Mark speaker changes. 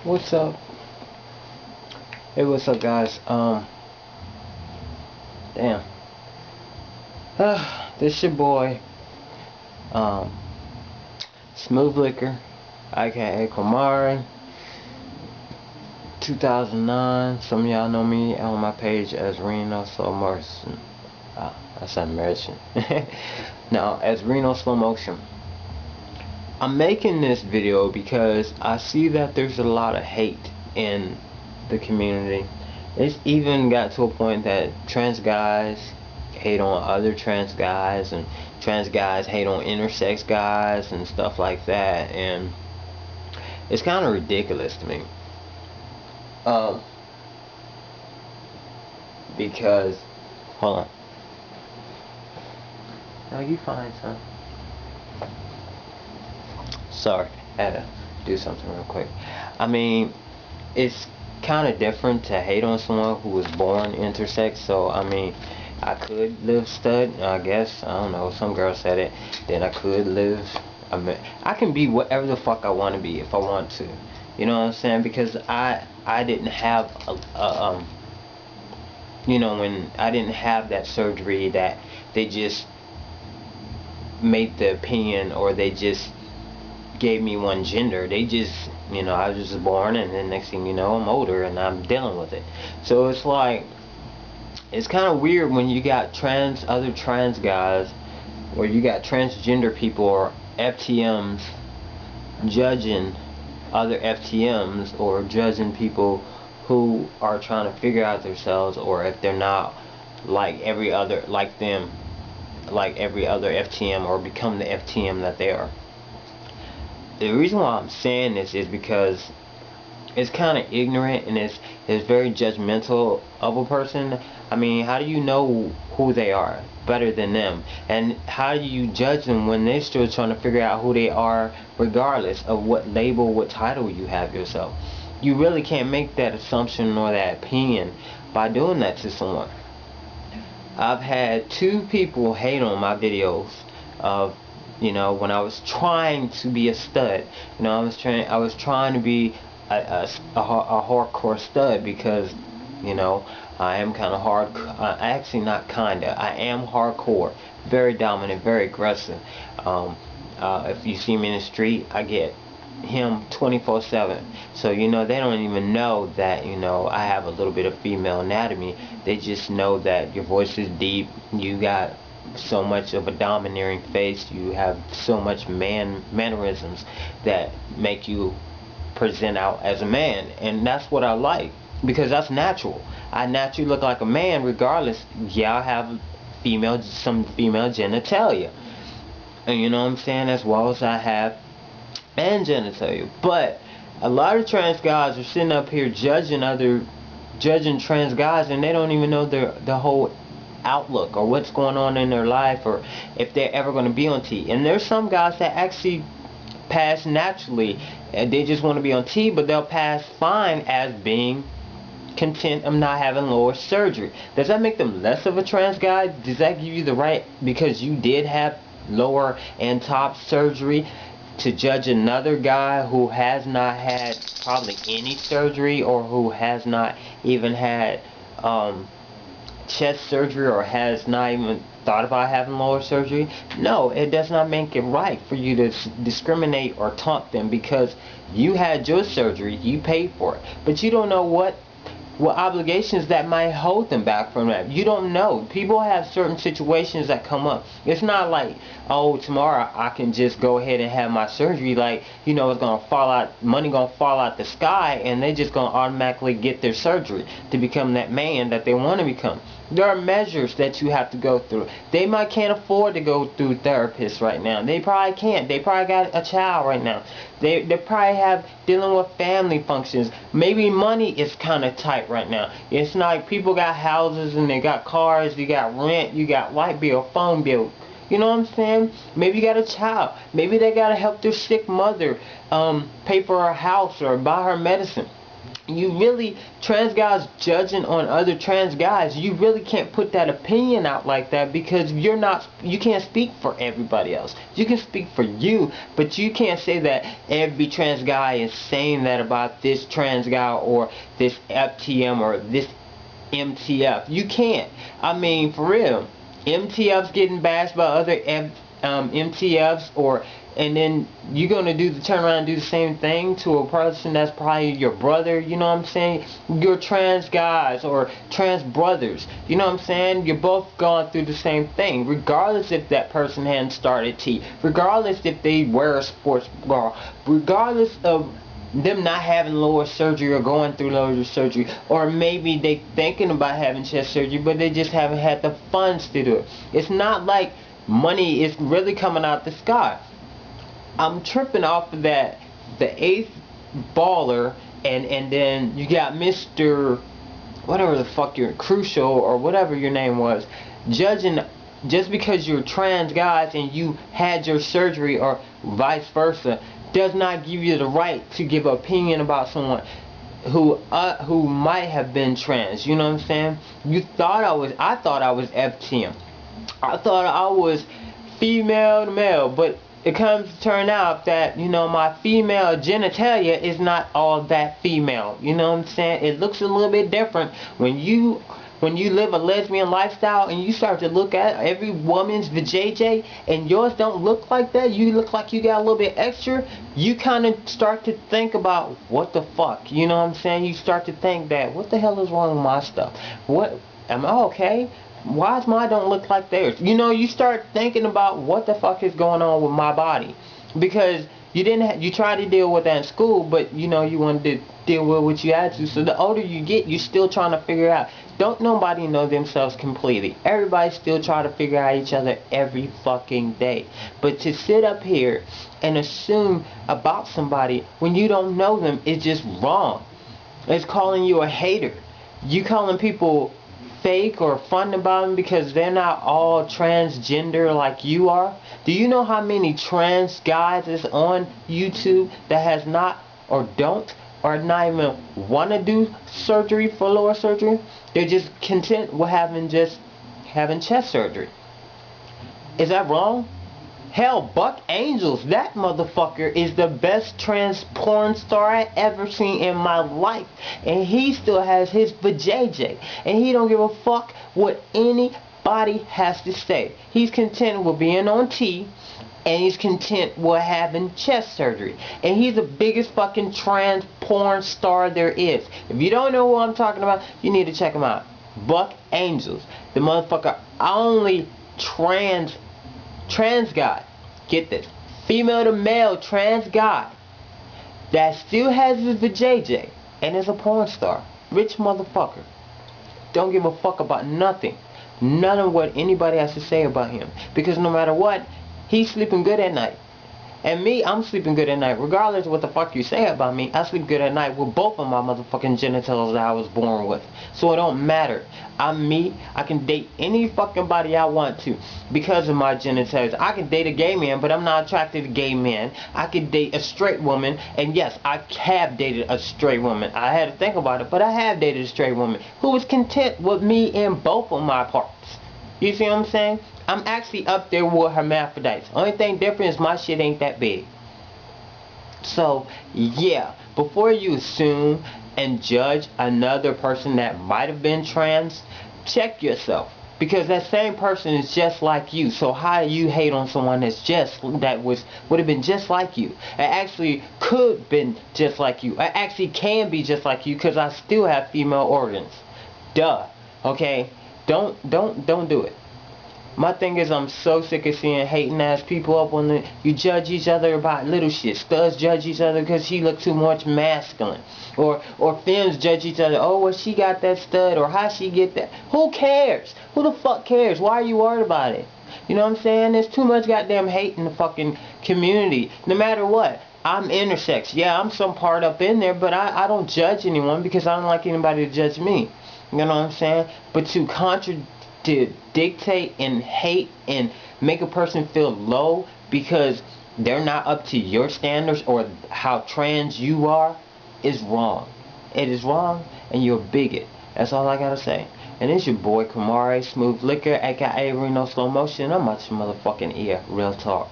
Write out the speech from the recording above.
Speaker 1: What's up? Hey, what's up, guys? Damn. This your boy, um, Smooth Liquor, aka Kamari, 2009. Some of y'all know me on my page as Reno Slow Motion. That's American. Now, as Reno Slow Motion. I'm making this video because I see that there's a lot of hate in the community. It's even got to a point that trans guys hate on other trans guys, and trans guys hate on intersex guys and stuff like that, and it's kind of ridiculous to me. Because hold on. No, you fine, son. Sorry, I had to do something real quick. I mean, it's kind of different to hate on someone who was born intersex. So I mean, I could live stud, I guess. I don't know, some girl said it. Then I could live, I can be whatever the fuck I want to be if I want to. You know what I'm saying? Because I didn't have you know, when I didn't have that surgery that they just made the opinion, or they just gave me one gender. They just, you know, I was just born, and then next thing you know, I'm older and I'm dealing with it. So it's like, it's kind of weird when you got other trans guys, or you got transgender people or FTMs judging other FTMs, or judging people who are trying to figure out themselves, or if they're not like every other, like them, like every other FTM, or become the FTM that they are. The reason why I'm saying this is because it's kind of ignorant, and it's very judgmental of a person. I mean, how do you know who they are better than them? And how do you judge them when they're still trying to figure out who they are, regardless of what label, what title you have yourself? You really can't make that assumption or that opinion by doing that to someone. I've had 2 people hate on my videos of, you know, when I was trying to be a stud. You know, I was trying to be a hardcore stud, because, you know, I am kind of hard. Actually, not kinda. I am hardcore, very dominant, very aggressive. If you see me in the street, I get him 24/7. So, you know, they don't even know that, you know, I have a little bit of female anatomy. They just know that your voice is deep, you got so much of a domineering face, you have so much mannerisms that make you present out as a man, and that's what I like, because that's natural. I naturally look like a man regardless. Yeah, I have some female genitalia, and you know what I'm saying, as well as I have and genitalia. But a lot of trans guys are sitting up here judging trans guys, and they don't even know the whole outlook, or what's going on in their life, or if they're ever going to be on T. And there's some guys that actually pass naturally, and they just want to be on T, but they'll pass fine as being content of not having lower surgery. Does that make them less of a trans guy? Does that give you the right, because you did have lower and top surgery, to judge another guy who has not had probably any surgery, or who has not even had chest surgery, or has not even thought about having lower surgery? No, it does not make it right for you to discriminate or taunt them, because you had your surgery, you paid for it, but you don't know what obligations that might hold them back from that. You don't know. People have certain situations that come up. It's not like, oh, tomorrow I can just go ahead and have my surgery. Like, you know, it's gonna fall out, money gonna fall out the sky, and they just gonna automatically get their surgery to become that man that they want to become. There are measures that you have to go through. They might can't afford to go through therapists right now. They probably can't. They probably got a child right now. They probably have dealing with family functions. Maybe money is kind of tight right now. It's not like people got houses and they got cars. You got rent. You got light bill, phone bill. You know what I'm saying? Maybe you got a child. Maybe they gotta help their sick mother pay for her house or buy her medicine. you really, trans guys judging on other trans guys, you really can't put that opinion out like that, because you can't speak for everybody else. You can speak for you, but you can't say that every trans guy is saying that about this trans guy or this FTM or this MTF. You can't. I mean, for real, MTF's getting bashed by other MTFs, and then you're gonna turn around and do the same thing to a person that's probably your brother. You know what I'm saying? You're trans guys or trans brothers. You know what I'm saying? You're both going through the same thing, regardless if that person hadn't started T, regardless if they wear a sports bra, regardless of them not having lower surgery or going through lower surgery, or maybe they thinking about having chest surgery but they just haven't had the funds to do it. It's not like money is really coming out the sky. I'm tripping off of that, the eighth baller, and then you got Mr. whatever the fuck your Crucial or whatever your name was, judging just because you're trans guys and you had your surgery or vice versa does not give you the right to give an opinion about someone who might have been trans. You know what I'm saying? I thought I was FTM. I thought I was female to male, but it comes to turn out that, you know, my female genitalia is not all that female. You know what I'm saying? It looks a little bit different when you live a lesbian lifestyle and you start to look at every woman's vajayjay and yours don't look like that. You look like you got a little bit extra. You kind of start to think about, what the fuck? You know what I'm saying? You start to think that, what the hell is wrong with my stuff? What, am I okay? Why does mine don't look like theirs? You know, you start thinking about what the fuck is going on with my body, because you tried to deal with that in school, but you know you wanted to deal with what you had to. So the older you get, you're still trying to figure out. Don't nobody know themselves completely. Everybody's still trying to figure out each other every fucking day. But to sit up here and assume about somebody when you don't know them is just wrong. It's calling you a hater. You calling people fake or fun about them because they're not all transgender like you are. Do you know how many trans guys is on YouTube that has not or don't or not even want to do surgery for lower surgery? They're just content with having chest surgery. Is that wrong? Hell, Buck Angels, that motherfucker is the best trans porn star I ever seen in my life. And he still has his vajayjay. And he don't give a fuck what anybody has to say. He's content with being on T. And he's content with having chest surgery. And he's the biggest fucking trans porn star there is. If you don't know what I'm talking about, you need to check him out. Buck Angels. The motherfucker only trans guy, get this, female to male trans guy that still has his vajayjay and is a porn star. Rich motherfucker. Don't give a fuck about nothing. None of what anybody has to say about him. Because no matter what, he's sleeping good at night. And me, I'm sleeping good at night. Regardless of what the fuck you say about me, I sleep good at night with both of my motherfucking genitals that I was born with. So it don't matter. I'm me. I can date any fucking body I want to because of my genitals. I can date a gay man, but I'm not attracted to gay men. I can date a straight woman. And yes, I have dated a straight woman. I had to think about it, but I have dated a straight woman who was content with me in both of my parts. You see what I'm saying? I'm actually up there with hermaphrodites. Only thing different is my shit ain't that big. So, yeah. Before you assume and judge another person that might have been trans, check yourself. Because that same person is just like you. So how do you hate on someone that would have been just like you? It actually could been just like you. It actually can be just like you, because I still have female organs. Duh. Okay? Don't do it. My thing is, I'm so sick of seeing hating ass people up on the, you judge each other about little shit. Studs judge each other because she looks too much masculine. Or femmes judge each other, oh, well, she got that stud, or how she get that. Who cares? Who the fuck cares? Why are you worried about it? You know what I'm saying? There's too much goddamn hate in the fucking community. No matter what. I'm intersex. Yeah, I'm some part up in there, but I don't judge anyone because I don't like anybody to judge me. You know what I'm saying? But to dictate and hate and make a person feel low because they're not up to your standards or how trans you are is wrong. It is wrong, and you're a bigot. That's all I gotta say. And it's your boy Kamari Smooth Liquor, aka Reno Slow Motion. I'm out your motherfucking ear. Real talk.